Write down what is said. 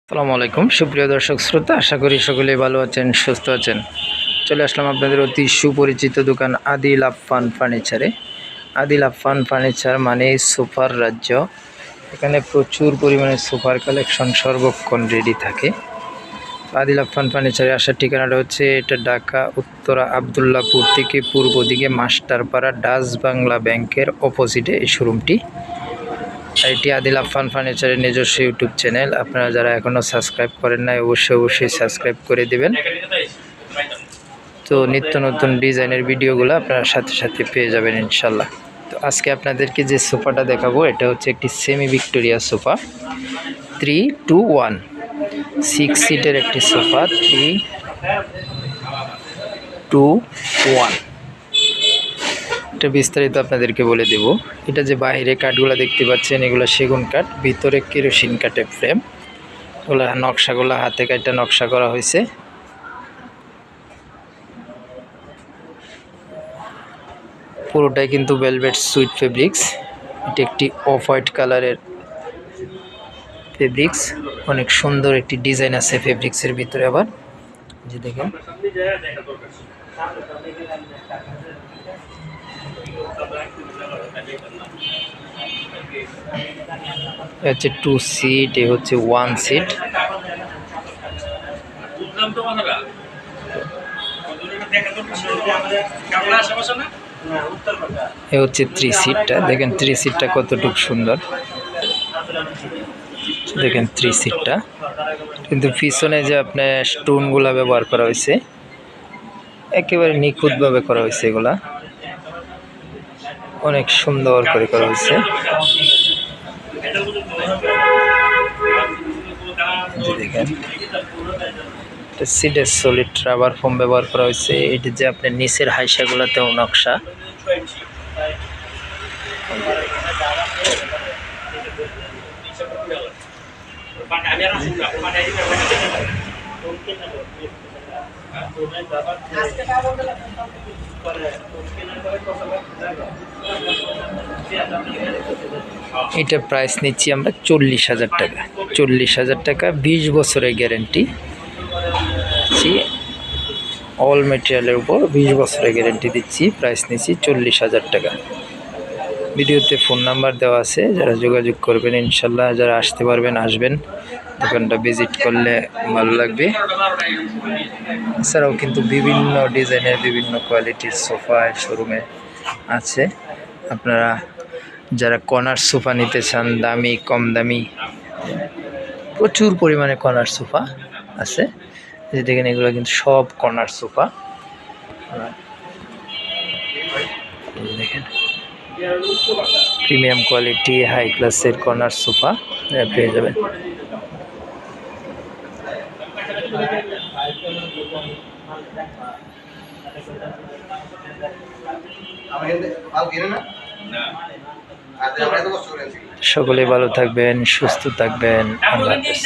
আসসালামু আলাইকুম সুপ্রিয় দর্শক শ্রোতা, আশা করি সকলেই ভালো আছেন, সুস্থ আছেন। চলে আসলাম আপনাদের অতি সুপরিচিত দোকান আদিল আফফান ফার্নিচারে। আদিল আফফান ফার্নিচার মানে সোফার রাজ্য। এখানে প্রচুর পরিমাণে সোফার কালেকশন সর্বক্ষণ রেডি থাকে। আদিল আফফান ফার্নিচারে আসার ঠিকানাটা হচ্ছে এটা ঢাকা উত্তরা আবদুল্লাপুর থেকে পূর্ব দিকে মাস্টারপাড়া ডাচ বাংলা ব্যাংকের অপোজিটে এই শোরুমটি। এটি আদিল আফফান ফার্নিচারের নিজস্ব ইউটিউব চ্যানেল। আপনারা যারা এখনও সাবস্ক্রাইব করেন নাই অবশ্যই সাবস্ক্রাইব করে দিবেন। তো নিত্য নতুন ডিজাইনের ভিডিওগুলো আপনারা সাথে সাথে পেয়ে যাবেন ইনশাল্লাহ। তো আজকে আপনাদেরকে যে সোফাটা দেখাবো এটা হচ্ছে একটি সেমি ভিক্টোরিয়া সোফা 3-2-1 6 সিটের একটি সোফা 3-2-1। এটা বিস্তারিত আপনাদেরকে বলে দেব। এটা যে বাইরে কাঠগুলো দেখতে পাচ্ছেন এগুলো সেগুন কাঠ, ভিতরে কেরোসিন কাঠের ফ্রেম। ওগুলো নকশাগুলো হাতে কাটা নকশা করা হয়েছে। পুরোটাই কিন্তু ভেলভেট সুইট ফেব্রিক্স। এটি একটি অফ হোয়াইট কালারের ফেব্রিক্স, অনেক সুন্দর একটি ডিজাইন আছে ফেব্রিক্সের ভিতরে। আবার যে দেখেন হচ্ছে 2 সিট, এ হচ্ছে 1 সিট। এ হচ্ছে 3 সিটটা। দেখেন 3 সিটটা কতটুকু সুন্দর। দেখেন 3 সিটটা কিন্তু পিছনে যে আপনার স্টোনগুলা ব্যবহার করা হয়েছে একেবারে নিখুঁতভাবে করা হয়েছে। এগুলা অনেক সুন্দর করে করা হয়েছে। দেখেন সিটের সলিড রাবার ফোম ব্যবহার করা হয়েছে। এটি যে আপনার নিচের হাইসাগুলোতেও নকশা। এটা প্রাইস নিচ্ছি আমরা 40,000 টাকা। 40,000 টাকা, 20 বছরের গ্যারেন্টি। অল মেটেরিয়ালের উপর 20 বছরের গ্যারেন্টি দিচ্ছি। প্রাইস নিচ্ছি 40,000 টাকা। ভিডিওতে ফোন নাম্বার দেওয়া আছে, যারা যোগাযোগ করবেন ইনশাল্লাহ। যারা আসতে পারবেন আসবেন, দোকানটা ভিজিট করলে ভালো লাগবে। এছাড়াও কিন্তু বিভিন্ন ডিজাইনের বিভিন্ন কোয়ালিটির সোফা শোরুমে আছে। আপনারা যারা কর্নার সোফা নিতে চান, দামি কম দামি প্রচুর পরিমাণে কর্নার সোফা আছে। যে দেখেন এগুলো কিন্তু সব কর্নার সোফা। দেখেন প্রিমিয়াম কোয়ালিটি হাই ক্লাসের কর্নার সোফা পেয়ে যাবেন। সকলে ভালো থাকবেন, সুস্থ থাকবেন। আল্লাহ হাফেজ।